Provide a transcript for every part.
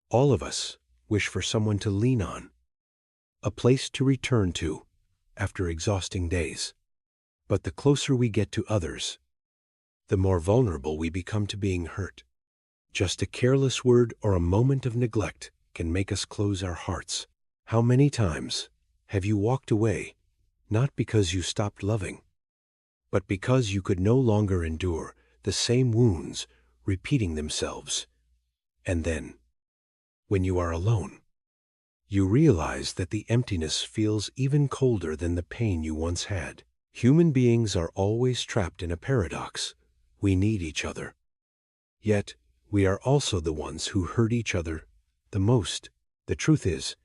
All of us wish for someone to lean on, a place to return to after exhausting days. But the closer we get to others, the more vulnerable we become to being hurt. Just a careless word or a moment of neglect can make us close our hearts. How many times have you walked away, not because you stopped loving, but because you could no longer endure the same wounds repeating themselves? And then, when you are alone, you realize that the emptiness feels even colder than the pain you once had. Human beings are always trapped in a paradox. We need each other. Yet, we are also the ones who hurt each other the most. The truth is,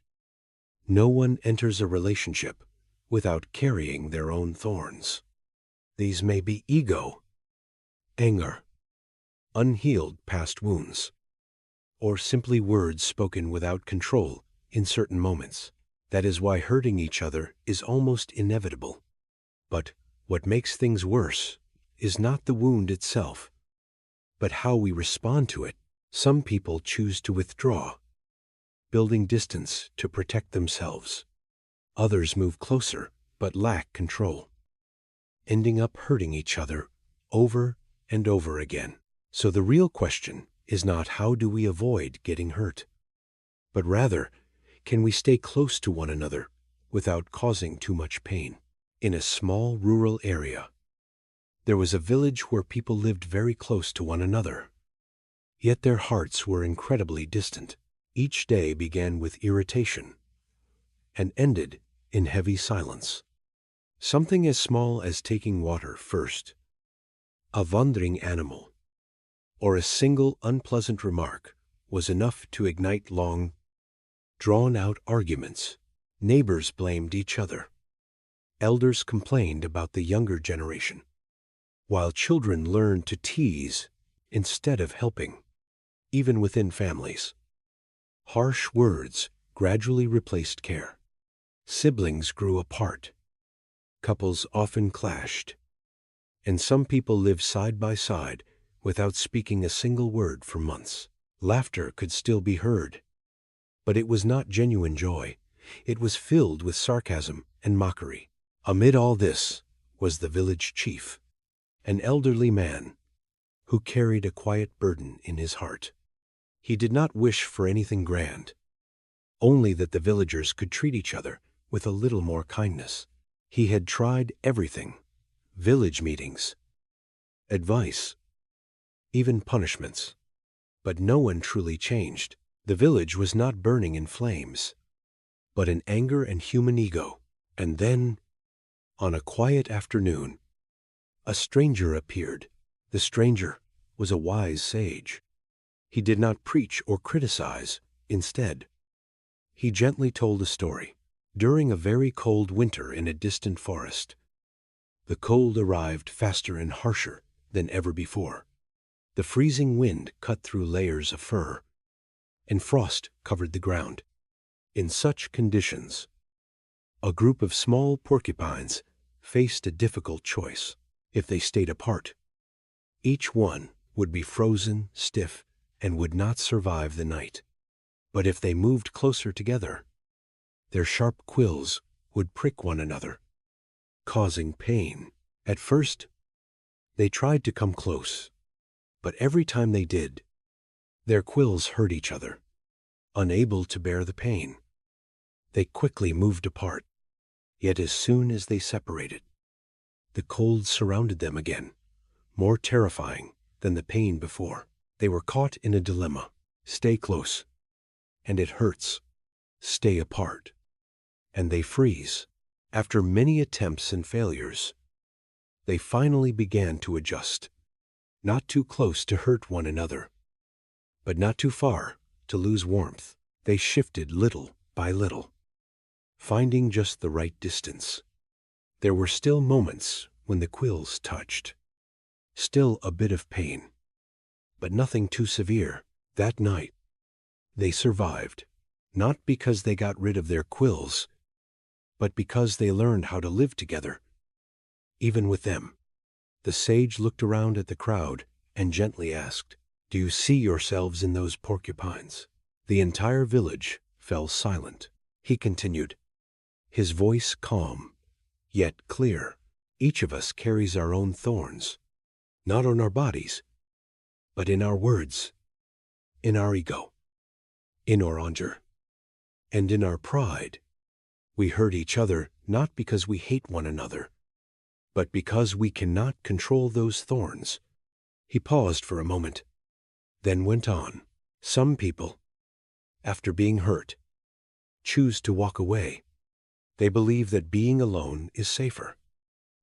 no one enters a relationship without carrying their own thorns. These may be ego, anger, unhealed past wounds, or simply words spoken without control in certain moments. That is why hurting each other is almost inevitable. But what makes things worse is not the wound itself, but how we respond to it. Some people choose to withdraw, building distance to protect themselves. Others move closer but lack control, ending up hurting each other over and over again. So the real question is not how do we avoid getting hurt, but rather, can we stay close to one another without causing too much pain? In a small rural area, there was a village where people lived very close to one another, yet their hearts were incredibly distant. Each day began with irritation and ended in heavy silence. Something as small as taking water first, a wandering animal, or a single unpleasant remark was enough to ignite long, drawn-out arguments. Neighbors blamed each other. Elders complained about the younger generation, while children learned to tease instead of helping. Even within families, harsh words gradually replaced care. Siblings grew apart. Couples often clashed. And some people lived side by side without speaking a single word for months. Laughter could still be heard, but it was not genuine joy. It was filled with sarcasm and mockery. Amid all this was the village chief, an elderly man who carried a quiet burden in his heart. He did not wish for anything grand, only that the villagers could treat each other with a little more kindness. He had tried everything: village meetings, advice, even punishments. But no one truly changed. The village was not burning in flames, but in anger and human ego. And then, on a quiet afternoon, a stranger appeared. The stranger was a wise sage. He did not preach or criticize. Instead, he gently told a story. During a very cold winter in a distant forest, the cold arrived faster and harsher than ever before. The freezing wind cut through layers of fur, and frost covered the ground. In such conditions, a group of small porcupines faced a difficult choice. If they stayed apart, each one would be frozen, stiff, and would not survive the night. But if they moved closer together, their sharp quills would prick one another, causing pain. At first, they tried to come close, but every time they did, their quills hurt each other. Unable to bear the pain, they quickly moved apart. Yet as soon as they separated, the cold surrounded them again, more terrifying than the pain before. They were caught in a dilemma: stay close, and it hurts; stay apart, and they freeze. After many attempts and failures, they finally began to adjust. Not too close to hurt one another, but not too far to lose warmth. They shifted little by little, finding just the right distance. There were still moments when the quills touched, still a bit of pain, but nothing too severe. That night, they survived, not because they got rid of their quills, but because they learned how to live together, even with them. The sage looked around at the crowd and gently asked, "Do you see yourselves in those porcupines? The entire village fell silent. He continued, his voice calm, yet clear. Each of us carries our own thorns, not on our bodies, but in our words, in our ego, in our anger, and in our pride. We hurt each other not because we hate one another, but because we cannot control those thorns. He paused for a moment, then went on. Some people, after being hurt, choose to walk away. They believe that being alone is safer,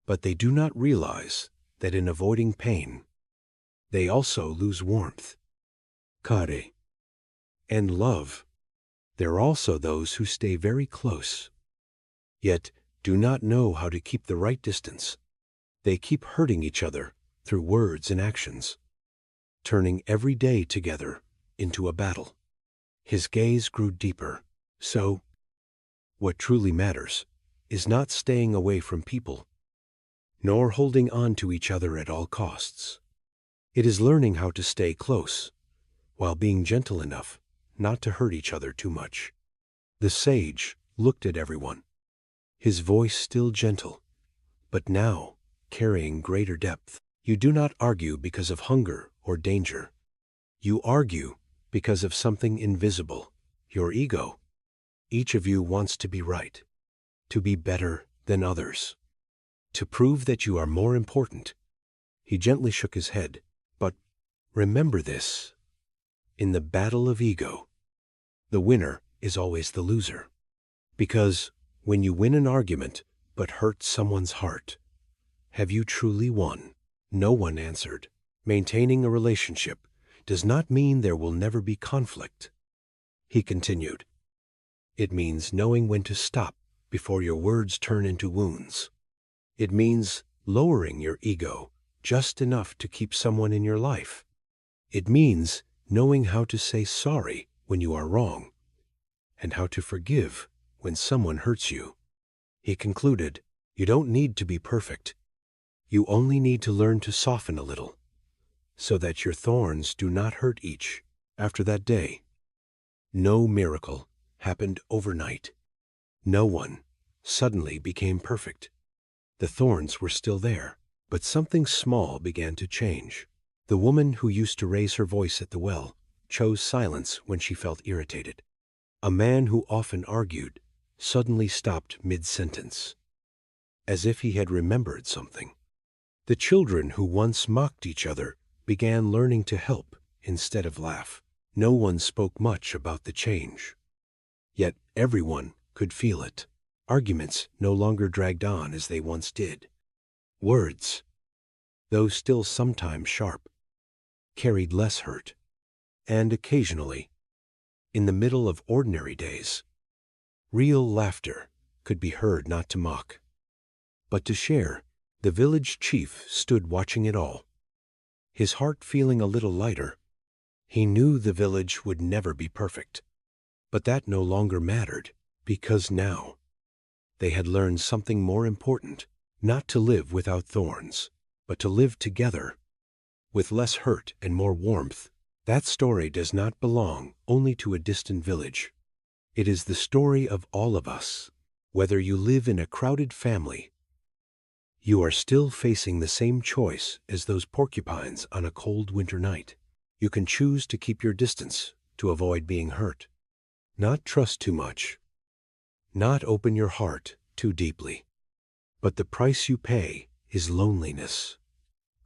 but they do not realize that in avoiding pain, they also lose warmth, care, and love. There are also those who stay very close, yet do not know how to keep the right distance. They keep hurting each other through words and actions, turning every day together into a battle. His gaze grew deeper. So, what truly matters is not staying away from people, nor holding on to each other at all costs. It is learning how to stay close, while being gentle enough not to hurt each other too much. The sage looked at everyone, his voice still gentle, but now carrying greater depth. You do not argue because of hunger or danger. You argue because of something invisible, your ego. Each of you wants to be right, to be better than others, to prove that you are more important. He gently shook his head. But remember this, in the battle of ego, the winner is always the loser. Because when you win an argument but hurt someone's heart, have you truly won? No one answered. Maintaining a relationship does not mean there will never be conflict. He continued, it means knowing when to stop before your words turn into wounds. It means lowering your ego just enough to keep someone in your life. It means knowing how to say sorry when you are wrong, and how to forgive when someone hurts you. He concluded, you don't need to be perfect. You only need to learn to soften a little, so that your thorns do not hurt each. After that day, no miracle happened overnight. No one suddenly became perfect. The thorns were still there, but something small began to change. The woman who used to raise her voice at the well chose silence when she felt irritated. A man who often argued suddenly stopped mid-sentence, as if he had remembered something. The children who once mocked each other began learning to help instead of laugh. No one spoke much about the change, yet everyone could feel it. Arguments no longer dragged on as they once did. Words, though still sometimes sharp, carried less hurt. And occasionally, in the middle of ordinary days, real laughter could be heard, not to mock, but to share. The village chief stood watching it all, his heart feeling a little lighter. He knew the village would never be perfect, but that no longer mattered, because now they had learned something more important, not to live without thorns, but to live together, with less hurt and more warmth. That story does not belong only to a distant village. It is the story of all of us. Whether you live in a crowded family, you are still facing the same choice as those porcupines on a cold winter night. You can choose to keep your distance to avoid being hurt, not trust too much, not open your heart too deeply. But the price you pay is loneliness,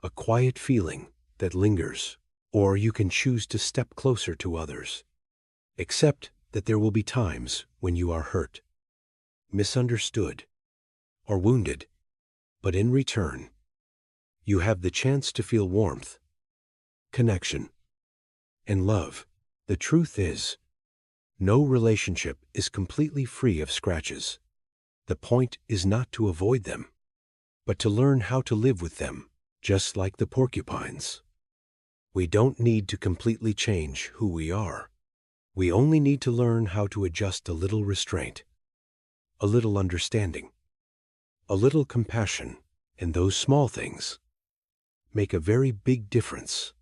a quiet feeling that lingers. Or you can choose to step closer to others. Accept that there will be times when you are hurt, misunderstood, or wounded, but in return, you have the chance to feel warmth, connection, and love. The truth is, no relationship is completely free of scratches. The point is not to avoid them, but to learn how to live with them, just like the porcupines. We don't need to completely change who we are. We only need to learn how to adjust a little restraint, a little understanding, a little compassion, and those small things make a very big difference.